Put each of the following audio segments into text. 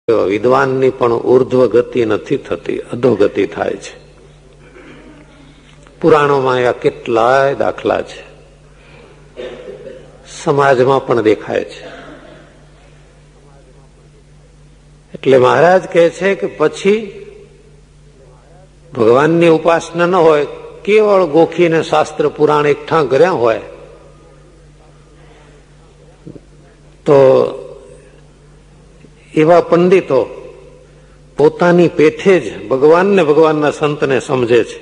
વિદ્વાનની પણ ઉર્ધ્વ ગતિ નથી થતી, અધોગતિ થાય છે. પુરાણોમાં આ કેટલાય દાખલા છે, સમાજમાં પણ દેખાય છે. એટલે મહારાજ કહે છે કે પછી ભગવાનની ઉપાસના ન હોય, કેવળ ગોખીને શાસ્ત્ર પુરાણ એકઠા કર્યા હોય તો એવા પંડિતો પોતાની પેઠે જ ભગવાનને ભગવાનના સંતને સમજે છે,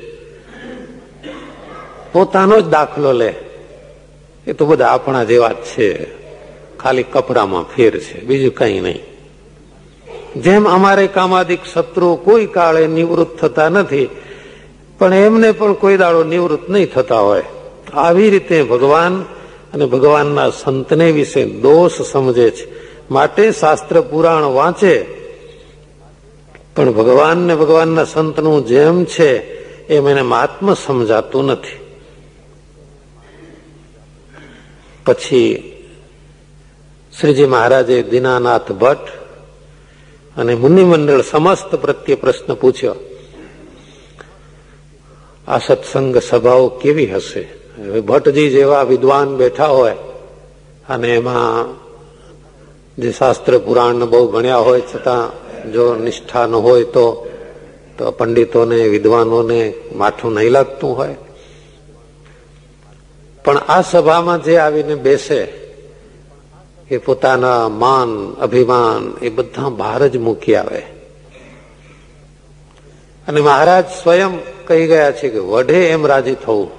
પોતાનો જ દાખલો લે. એ તો બધા આપણા જેવા જ છે, ખાલી કપડામાં ફેર છે, બીજું કઈ નહીં. જેમ અમારે કામાદિક શત્રુ કોઈ કાળે નિવૃત્ત થતા નથી, પણ એમને પણ કોઈ દાડો નિવૃત્ત નહીં થતા હોય, આવી રીતે ભગવાન અને ભગવાનના સંતને વિશે દોષ સમજે છે. માટે શાસ્ત્ર પુરાણ વાંચે, પણ ભગવાન ને ભગવાનના સંતનું જેમ છે એમ એને મહાત્મ સમજાતું નથી. પછી શ્રીજી મહારાજે દીનાનાથ ભટ્ટ અને મુનિમંડળ સમસ્ત પ્રત્યે પ્રશ્ન પૂછ્યો, આ સત્સંગ સભાઓ કેવી હશે? ભટ્ટજી જેવા વિદ્વાન બેઠા હોય અને એમાં જે શાસ્ત્ર પુરાણ બહુ ભણ્યા હોય છતાં જો નિષ્ઠા ન હોય તો પંડિતોને વિદ્વાનોને માઠું નહીં લાગતું હોય. પણ આ સભામાં જે આવીને બેસે એ પોતાના માન અભિમાન એ બધા બહાર જ મૂકી આવે. અને મહારાજ સ્વયં કહી ગયા છે કે વઢે એમ રાજી થવું,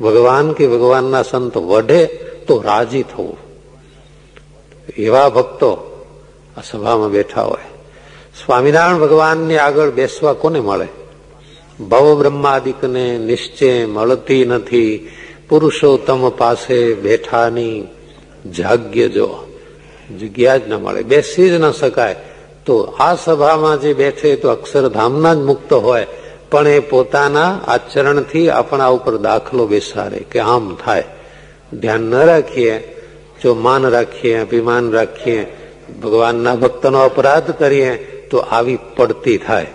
ભગવાન કે ભગવાનના સંત વઢે તો રાજી થવું. એવા ભક્તો આ સભામાં બેઠા હોય. સ્વામિનારાયણ ભગવાનની આગળ બેસવા કોને મળે? ભવ બ્રહ્માદિકને નિશ્ચય મળતી નથી, પુરુષોત્તમ પાસે બેઠાની જાગ્ય જો, જગ્યા જ ન મળે, બેસી જ ન શકાય. તો આ સભામાં જે બેઠે તો અક્ષરધામના જ મુક્ત હોય, પણ એ પોતાના આચરણથી આપણા ઉપર દાખલો બેસાડે કે આમ થાય. ધ્યાન ન રાખીએ, જો માન રાખીએ, અભિમાન રાખીએ, ભગવાનના ભક્તનો અપરાધ કરીએ તો આવી પડતી થાય.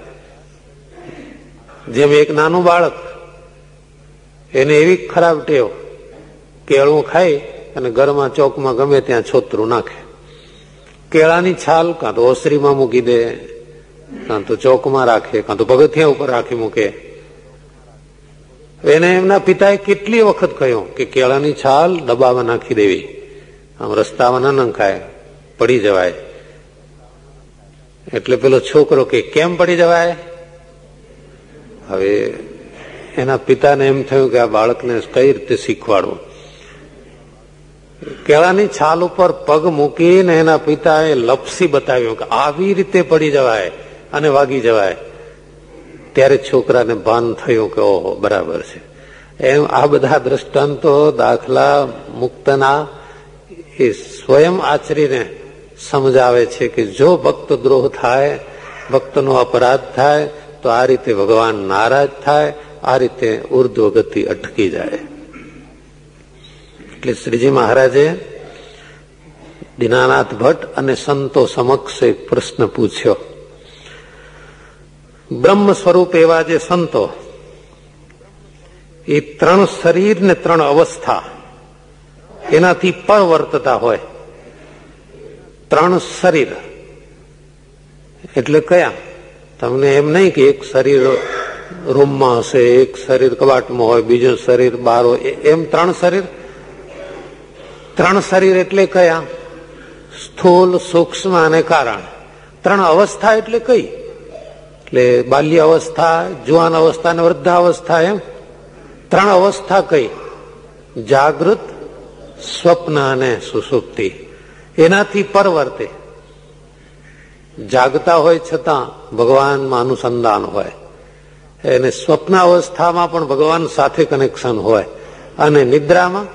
જેમ એક નાનું બાળક, એને એવી ખરાબ ટેવ, કેળું ખાઈ અને ઘરમાં ચોકમાં ગમે ત્યાં છોતરું નાખે. કેળાની છાલ કાં તો ઓસરીમાં મૂકી દે, કાં તો ચોકમાં રાખે, કાં તો પગથિયા ઉપર રાખી મૂકે. એને એમના પિતાએ કેટલી વખત કહ્યું કે કેળાની છાલ ડબ્બામાં નાખી દેવી, આમ રસ્તામાં ન નંખાય, પડી જવાય. એટલે પેલો છોકરો કે કેમ પડી જવાય? હવે એના પિતાને એમ થયું કે આ બાળકને કઈ રીતે શીખવાડવું. કેળાની છાલ ઉપર પગ મૂકીને એના પિતાએ લપસી બતાવ્યું કે આવી રીતે પડી જવાય અને વાગી જવાય. ત્યારે છોકરાને ભાન થયું કે ઓહો, બરાબર છે. એમ આ બધા દ્રષ્ટાંતો, દાખલા મુક્તના એ સ્વયં આચરીને સમજાવે છે કે જો ભક્ત દ્રોહ થાય, ભક્તનો અપરાધ થાય તો આ રીતે ભગવાન નારાજ થાય, આ રીતે ઉર્ધ્વ ગતિ અટકી જાય. એટલે શ્રીજી મહારાજે દીનાનાથ ભટ્ટ અને સંતો સમક્ષ એક પ્રશ્ન પૂછ્યો. બ્રહ્મ સ્વરૂપ એવા જે સંતો, એ 3 શરીર ને 3 અવસ્થા એનાથી પર વર્તતા હોય. 3 શરીર એટલે કયા? તમને એમ નહીં કે એક શરીર રૂમમાં હશે, એક શરીર કબાટમાં હોય, બીજું શરીર બહાર હોય, એમ 3 શરીર. 3 શરીર એટલે કયા? સ્થૂલ, સૂક્ષ્મ અને કારણ. 3 અવસ્થા એટલે કઈ? એટલે બાલ્ય અવસ્થા, જુવાન અવસ્થા અને વૃદ્ધાવસ્થા, એમ 3 અવસ્થા કઈ? જાગૃત, સ્વપ્ન અને સુષુપ્તિ. એનાથી પરવર્તે જાગતા હોય છતાં ભગવાનમાં અનુસંધાન હોય, અને સ્વપ્ન અવસ્થામાં પણ ભગવાન સાથે કનેક્શન હોય, અને નિદ્રામાં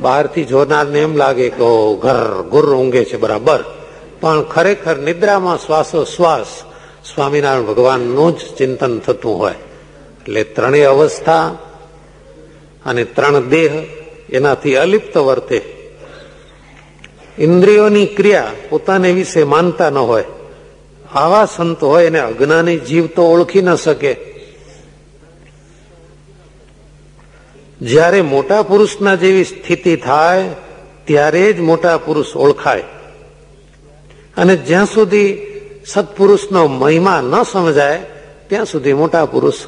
બહારથી જોનારને એમ લાગે કે ઘર ગુર ઊંઘે છે, બરાબર, પણ ખરેખર નિદ્રામાં શ્વાસોશ્વાસ સ્વામિનારાયણ ભગવાનનું જ ચિંતન થતું હોય. એટલે 3 અવસ્થા અને 3 દેહ એનાથી અલિપ્ત વર્તે. ઇન્દ્રિયોની ક્રિયા પોતાને વિશે માનતા ન હોય આવા સંત હોય એને અજ્ઞાની જીવ તો ઓળખી ન શકે. જ્યારે મોટા પુરુષના જેવી સ્થિતિ થાય ત્યારે જ મોટા પુરુષ ઓળખાય. અને જ્યાં સુધી સત્પુરુષનો મહિમા ન સમજાય ત્યાં સુધી મોટા પુરુષ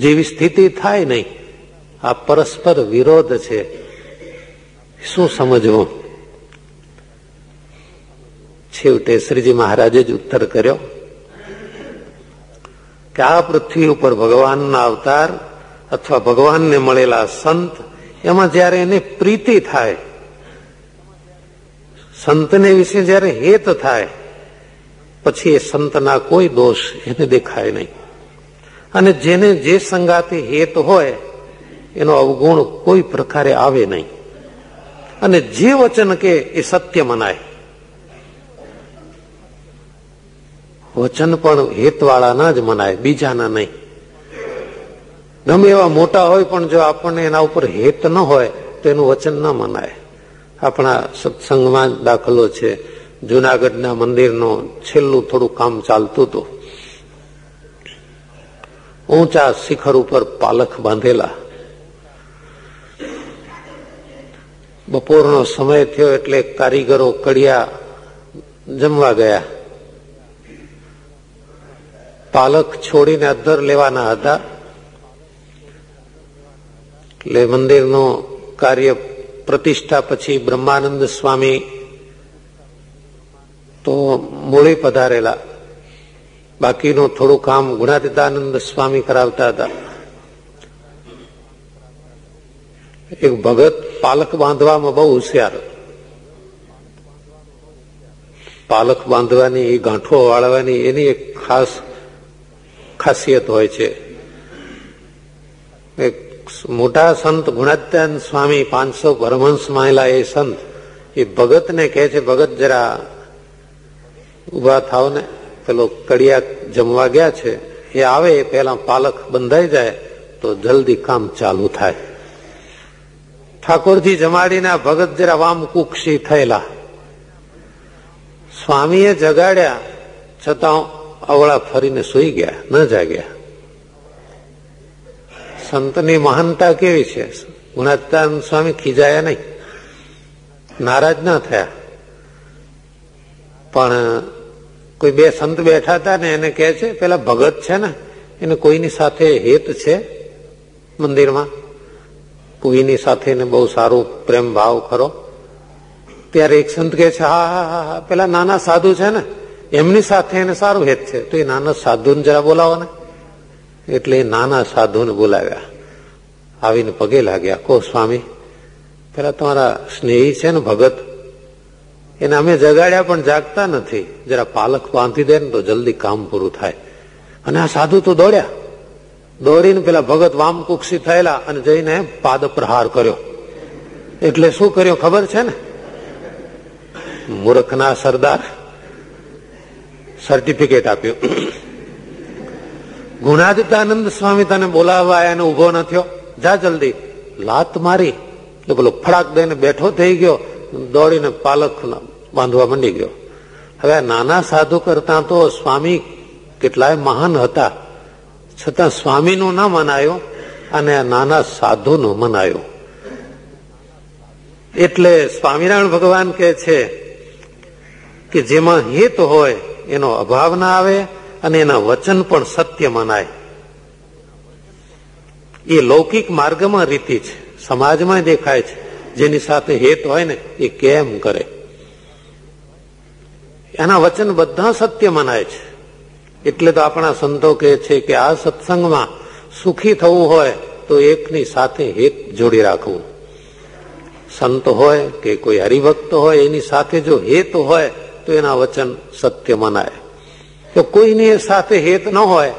જેવી સ્થિતિ થાય નહીં. આ પરસ્પર વિરોધ છે. શું સમજવું? છેવટે શ્રીજી મહારાજે જ ઉત્તર કર્યો કે આ પૃથ્વી ઉપર ભગવાનના અવતાર અથવા ભગવાનને મળેલા સંત, એમાં જયારે એને પ્રીતિ થાય, સંતને વિશે જયારે હેત થાય, પછી એ સંતના કોઈ દોષ એને દેખાય નહીં. અને જેને જે સંગાતે હેત હોય એનો અવગુણ કોઈ પ્રકારે આવે નહીં. અને જે વચન કે એ સત્ય મનાય. વચન પણ હેતવાળાના જ મનાય, બીજાના નહીં. ગમે એવા મોટા હોય પણ જો આપણને એના ઉપર હેત ન હોય તો એનું વચન ન મનાય. આપણા સત્સંગમાં દાખલો છે, જુનાગઢના મંદિરનું છેલ્લું થોડું કામ ચાલતું હતું. ઊંચા શિખર ઉપર પાલખ બાંધેલા. બપોરનો સમય થયો એટલે કારીગરો કડિયા જમવા ગયા. પાલખ છોડીને અદ્ધર લેવાના હતા. એટલે મંદિરનું કાર્ય પ્રતિષ્ઠા પછી બ્રહ્માનંદ સ્વામી તો મૂળી પધારેલા. બાકીનું થોડું કામ ગુણાતીતાનંદ સ્વામી કરાવતા હતા. એક ભગત પાલખ બાંધવામાં બહુ હોશિયાર. પાલખ બાંધવાની, એ ગાંઠો વાળવાની એની એક ખાસ ખાસિયત હોય છે. એક મોટા સંત ગુણાતીતાનંદ સ્વામી 500 પરમહંસ માયેલા એ સંત એ ભગતને કહે છે, ભગત જરા ઉભા થાવ ને, પેલો કડિયા જમવા ગયા છે, એ આવે એ પેલા પાલખ બંધાઈ જાય તો જલ્દી કામ ચાલુ થાય. ઠાકોરજી જમાડીને ભગત જરા વામ કુક્ષી થયેલા. સ્વામીએ જગાડ્યા છતાં અવળા ફરીને સુઈ ગયા, ન જાગ્યા. સંતની મહાનતા કેવી છે! ગુણાતીતાનંદ સ્વામી ખીજાયા નહીં, નારાજ ના થયા. પણ કોઈ બે સંત બેઠા હતા ને એને કહે છે, પેલા ભગત છે ને એને કોઈની સાથે હેત છે મંદિરમાં, કોઈની સાથે એને બહુ સારું પ્રેમ ભાવ ખરો? ત્યારે એક સંત કહે છે, હા હા હા, પેલા નાના સાધુ છે ને એમની સાથે એને સારું હેત છે, તો એ નાના સાધુને જરા બોલાવો ને. એટલે એ નાના સાધુને બોલાવ્યા. આવીને પગે લાગ્યા. કહો સ્વામી, પેલા તમારા સ્નેહી છે ને ભગત, એને અમે જગાડ્યા પણ જાગતા નથી, જરા પાલખ બાંધી દે ને તો જલ્દી કામ પૂરું થાય. અને આ સાધુ તો દોડ્યા. દોડીને પેલા ભગત વામકુક્ષી થયેલા અને જઈને પાદ પ્રહાર કર્યો. એટલે શું કર્યો ખબર છે ને? મૂર્ખના સરદાર સર્ટિફિકેટ આપ્યું. ગુણાતીતાનંદ સ્વામી તને બોલાવવા આયા ને ઉભો ન થયો, જા જલ્દી. લાત મારી તો પેલો ફડાક દઈને બેઠો થઈ ગયો, દોડીને પાલખ બાંધવા માંડી ગયો. હવે નાના સાધુ કરતા તો સ્વામી કેટલાય મહાન હતા, છતાં સ્વામીનું ના મનાયો અને નાના સાધુનું મનાયો. એટલે સ્વામિનારાયણ ભગવાન કહે છે કે જેમાં હિત હોય એનો અભાવ ના આવે અને એના વચન પણ સત્ય મનાય. એ લૌકિક માર્ગમાં રીતિ છે, સમાજમાં દેખાય છે. જેની સાથે હેત હોય ને એ કેમ કરે, એના વચન બધા સત્ય મનાય છે. એટલે તો આપણા સંતો કહે છે કે આ સત્સંગમાં સુખી થવું હોય તો એકની સાથે હેત જોડી રાખવું. સંત હોય કે કોઈ હરિભક્ત હોય એની સાથે જો હેત હોય તો એના વચન સત્ય મનાય. તો કોઈની સાથે હેત ન હોય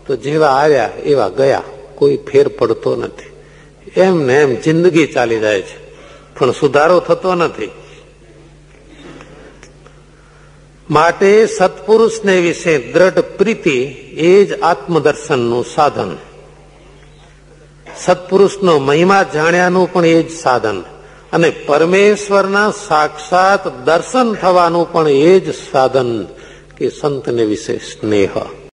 તો જેવા આવ્યા એવા ગયા, કોઈ ફેર પડતો નથી. એમ ને એમ જિંદગી ચાલી જાય છે પણ સુધારો થતો નથી. માટે સત્પુરુષને વિશે દ્રઢ પ્રીતિ એ જ આત્મદર્શનનું સાધન. સત્પુરુષનો મહિમા જાણ્યાનું પણ એ જ સાધન અને પરમેશ્વરના સાક્ષાત દર્શન થવાનું પણ એ જ સાધન કે સંતને વિશે સ્નેહ.